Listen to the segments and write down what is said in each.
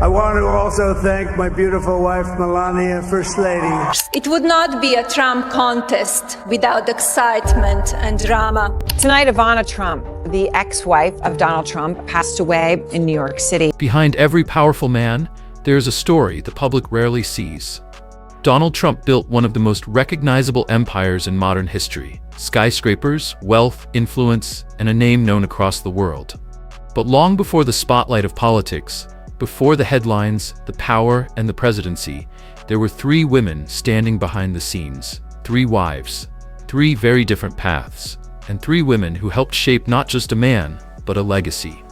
I want to also thank my beautiful wife, Melania, First Lady. It would not be a Trump contest without excitement and drama. Tonight, Ivana Trump, the ex-wife of Donald Trump, passed away in New York City. Behind every powerful man, there's a story the public rarely sees. Donald Trump built one of the most recognizable empires in modern history. Skyscrapers, wealth, influence, and a name known across the world. But long before the spotlight of politics, before the headlines, the power, and the presidency, there were three women standing behind the scenes. Three wives, three very different paths, and three women who helped shape not just a man, but a legacy.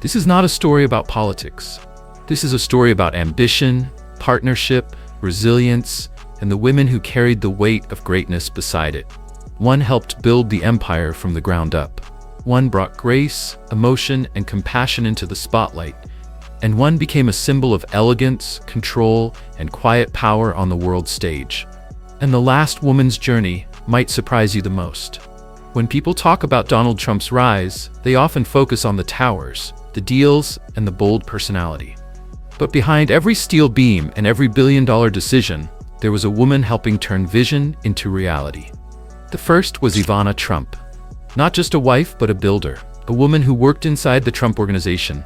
This is not a story about politics. This is a story about ambition, partnership, resilience, and the women who carried the weight of greatness beside it. One helped build the empire from the ground up. One brought grace, emotion, and compassion into the spotlight, and one became a symbol of elegance, control, and quiet power on the world stage. And the last woman's journey might surprise you the most. When people talk about Donald Trump's rise, they often focus on the towers, the deals, and the bold personality. But behind every steel beam and every billion-dollar decision, there was a woman helping turn vision into reality. The first was Ivana Trump. Not just a wife, but a builder, a woman who worked inside the Trump Organization,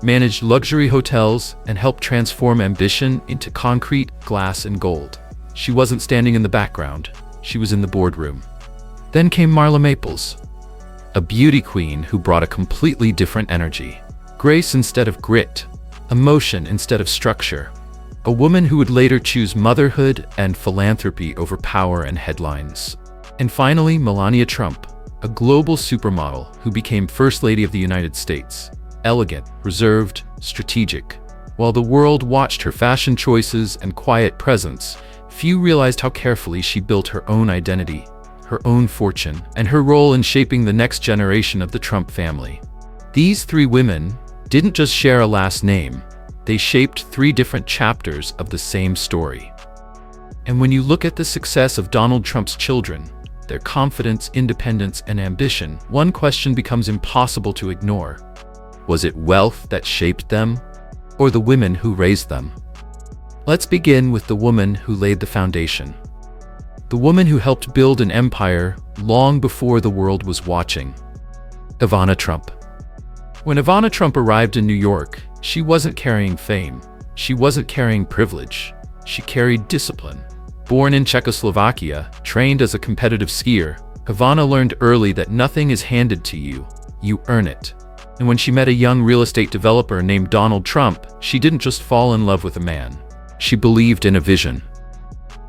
managed luxury hotels, and helped transform ambition into concrete, glass, and gold. She wasn't standing in the background, she was in the boardroom. Then came Marla Maples, a beauty queen who brought a completely different energy. Grace instead of grit, emotion instead of structure. A woman who would later choose motherhood and philanthropy over power and headlines. And finally, Melania Trump, a global supermodel who became First Lady of the United States. Elegant, reserved, strategic. While the world watched her fashion choices and quiet presence, few realized how carefully she built her own identity, her own fortune, and her role in shaping the next generation of the Trump family. These three women didn't just share a last name, they shaped three different chapters of the same story. And when you look at the success of Donald Trump's children, their confidence, independence, and ambition, one question becomes impossible to ignore. Was it wealth that shaped them, or the women who raised them? Let's begin with the woman who laid the foundation. The woman who helped build an empire long before the world was watching. Ivana Trump. When Ivana Trump arrived in New York, she wasn't carrying fame. She wasn't carrying privilege. She carried discipline. Born in Czechoslovakia, trained as a competitive skier, Ivana learned early that nothing is handed to you, you earn it. And when she met a young real estate developer named Donald Trump, she didn't just fall in love with a man. She believed in a vision.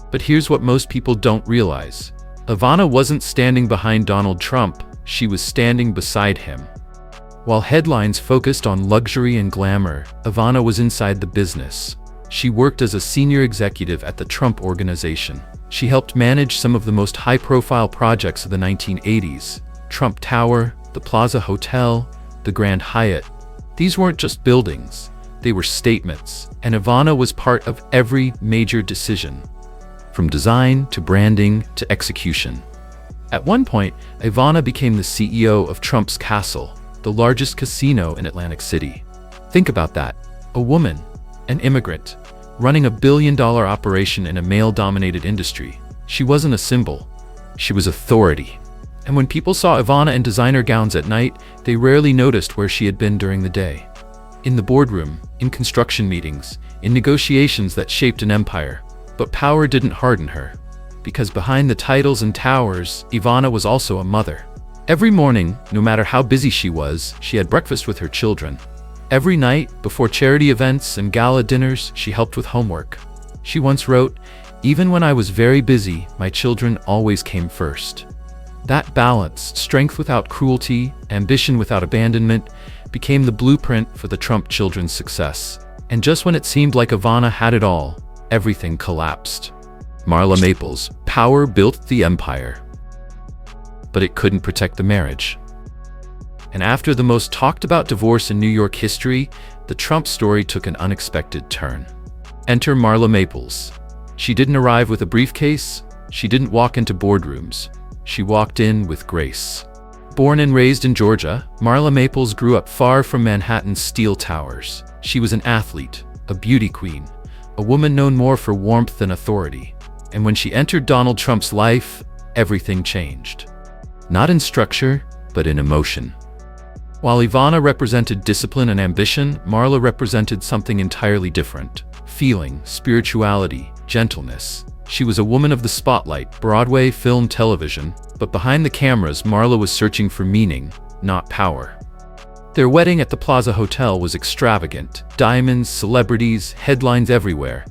But here's what most people don't realize. Ivana wasn't standing behind Donald Trump, she was standing beside him. While headlines focused on luxury and glamour, Ivana was inside the business. She worked as a senior executive at the Trump Organization. She helped manage some of the most high-profile projects of the 1980s, Trump Tower, the Plaza Hotel, the Grand Hyatt. These weren't just buildings, they were statements, and Ivana was part of every major decision, from design to branding to execution. At one point, Ivana became the CEO of Trump's Castle, the largest casino in Atlantic City. Think about that, a woman, an immigrant, running a billion-dollar operation in a male-dominated industry. She wasn't a symbol, she was authority. And when people saw Ivana in designer gowns at night, they rarely noticed where she had been during the day. In the boardroom, in construction meetings, in negotiations that shaped an empire. But power didn't harden her. Because behind the titles and towers, Ivana was also a mother. Every morning, no matter how busy she was, she had breakfast with her children. Every night, before charity events and gala dinners, she helped with homework. She once wrote, "Even when I was very busy, my children always came first." That balance, strength without cruelty, ambition without abandonment, became the blueprint for the Trump children's success. And just when it seemed like Ivana had it all, everything collapsed. Marla Maples, power built the empire, but it couldn't protect the marriage. And after the most talked about divorce in New York history, the Trump story took an unexpected turn. Enter Marla Maples. She didn't arrive with a briefcase, she didn't walk into boardrooms. She walked in with grace. Born and raised in Georgia, Marla Maples grew up far from Manhattan's steel towers. She was an athlete, a beauty queen, a woman known more for warmth than authority. And when she entered Donald Trump's life, everything changed. Not in structure, but in emotion. While Ivana represented discipline and ambition, Marla represented something entirely different. Feeling, spirituality, gentleness. She was a woman of the spotlight, Broadway, film, television, but behind the cameras, Marla was searching for meaning, not power. Their wedding at the Plaza Hotel was extravagant. Diamonds, celebrities, headlines everywhere.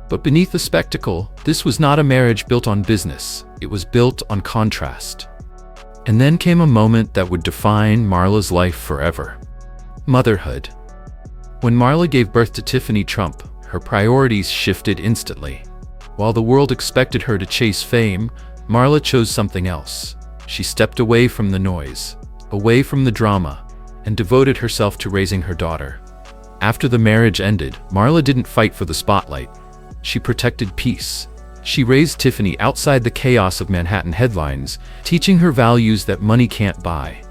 But beneath the spectacle, this was not a marriage built on business. It was built on contrast. And then came a moment that would define Marla's life forever. Motherhood. When Marla gave birth to Tiffany Trump, her priorities shifted instantly. While the world expected her to chase fame, Marla chose something else. She stepped away from the noise, away from the drama, and devoted herself to raising her daughter. After the marriage ended, Marla didn't fight for the spotlight. She protected peace. She raised Tiffany outside the chaos of Manhattan headlines, teaching her values that money can't buy: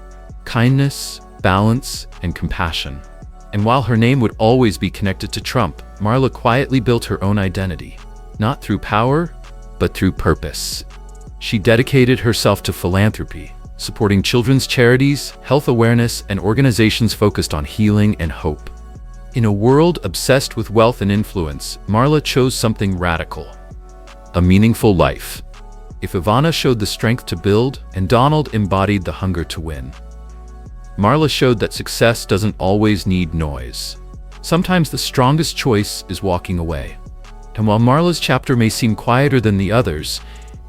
kindness, balance, and compassion. And while her name would always be connected to Trump, Marla quietly built her own identity, not through power, but through purpose. She dedicated herself to philanthropy, supporting children's charities, health awareness, and organizations focused on healing and hope. In a world obsessed with wealth and influence, Marla chose something radical: a meaningful life. If Ivana showed the strength to build, and Donald embodied the hunger to win, Marla showed that success doesn't always need noise. Sometimes the strongest choice is walking away. And while Marla's chapter may seem quieter than the others,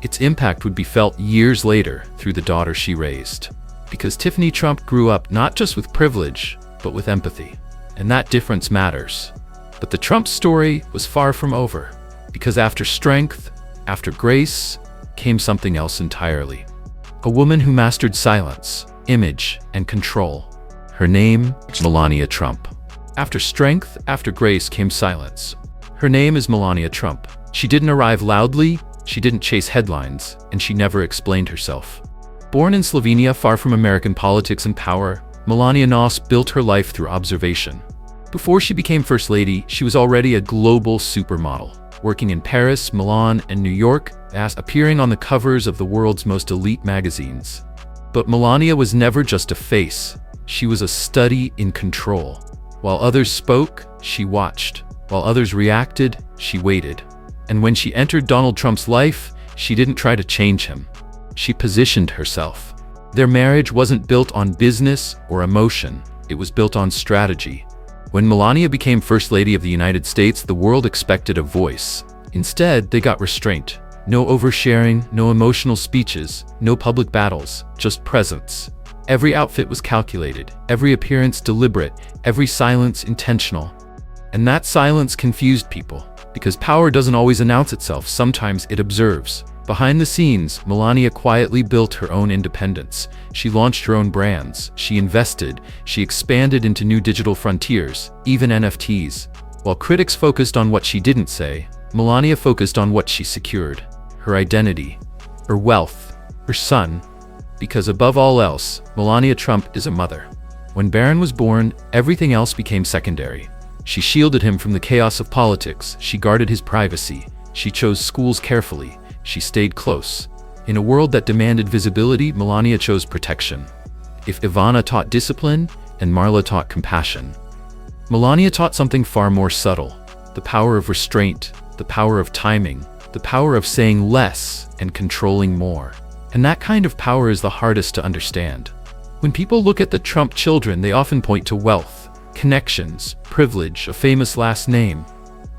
its impact would be felt years later through the daughter she raised. Because Tiffany Trump grew up not just with privilege, but with empathy. And that difference matters. But the Trump story was far from over. Because after strength, after grace, came something else entirely. A woman who mastered silence, image, and control. Her name, Melania Trump. After strength, after grace came silence. Her name is Melania Trump. She didn't arrive loudly, she didn't chase headlines, and she never explained herself. Born in Slovenia, far from American politics and power, Melania Nos built her life through observation. Before she became First Lady, she was already a global supermodel, working in Paris, Milan, and New York, appearing on the covers of the world's most elite magazines. But Melania was never just a face. She was a study in control. While others spoke, she watched. While others reacted, she waited. And when she entered Donald Trump's life, she didn't try to change him. She positioned herself. Their marriage wasn't built on business or emotion. It was built on strategy. When Melania became First Lady of the United States, the world expected a voice. Instead, they got restraint. No oversharing, no emotional speeches, no public battles, just presence. Every outfit was calculated, every appearance deliberate, every silence intentional. And that silence confused people, because power doesn't always announce itself, sometimes it observes. Behind the scenes, Melania quietly built her own independence. She launched her own brands, she invested, she expanded into new digital frontiers, even NFTs. While critics focused on what she didn't say, Melania focused on what she secured: her identity, her wealth, her son. Because above all else, Melania Trump is a mother. When Barron was born, everything else became secondary. She shielded him from the chaos of politics, she guarded his privacy, she chose schools carefully, she stayed close. In a world that demanded visibility, Melania chose protection. If Ivana taught discipline, and Marla taught compassion, Melania taught something far more subtle: the power of restraint, the power of timing, the power of saying less and controlling more. And that kind of power is the hardest to understand. When people look at the Trump children, they often point to wealth, connections, privilege, a famous last name.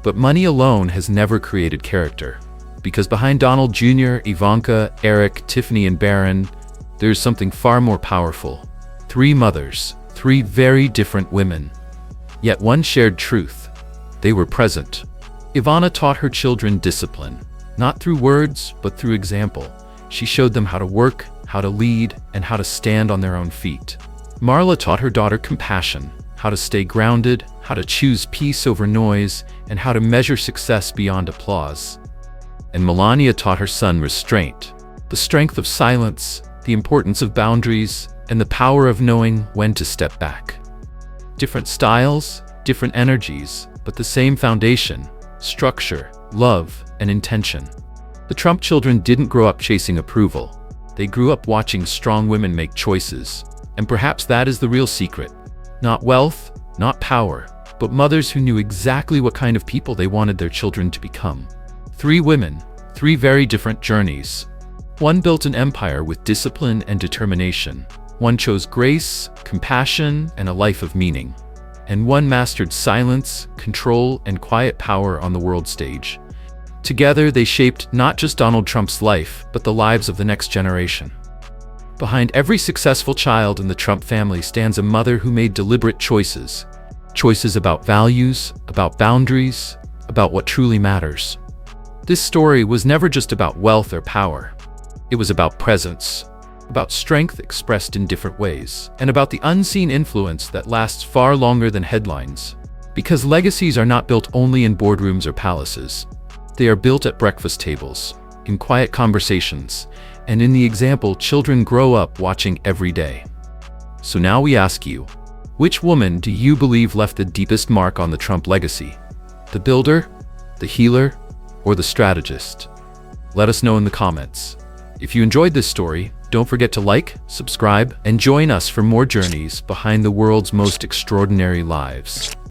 But money alone has never created character. Because behind Donald Jr., Ivanka, Eric, Tiffany, and Barron, there's something far more powerful. 3 mothers, 3 very different women. Yet one shared truth: they were present. Ivana taught her children discipline, not through words, but through example. She showed them how to work, how to lead, and how to stand on their own feet. Marla taught her daughter compassion, how to stay grounded, how to choose peace over noise, and how to measure success beyond applause. And Melania taught her son restraint, the strength of silence, the importance of boundaries, and the power of knowing when to step back. Different styles, different energies, but the same foundation, structure, love, and intention. The Trump children didn't grow up chasing approval. They grew up watching strong women make choices, and perhaps that is the real secret. Not wealth, not power, but mothers who knew exactly what kind of people they wanted their children to become. 3 women, 3 very different journeys. One built an empire with discipline and determination. One chose grace, compassion, and a life of meaning. And one mastered silence, control, and quiet power on the world stage. Together, they shaped not just Donald Trump's life, but the lives of the next generation. Behind every successful child in the Trump family stands a mother who made deliberate choices. Choices about values, about boundaries, about what truly matters. This story was never just about wealth or power. It was about presence, about strength expressed in different ways, and about the unseen influence that lasts far longer than headlines. Because legacies are not built only in boardrooms or palaces. They are built at breakfast tables, in quiet conversations, and in the example children grow up watching every day. So now we ask you, which woman do you believe left the deepest mark on the Trump legacy? The builder, the healer, or the strategist? Let us know in the comments. If you enjoyed this story, don't forget to like, subscribe, and join us for more journeys behind the world's most extraordinary lives.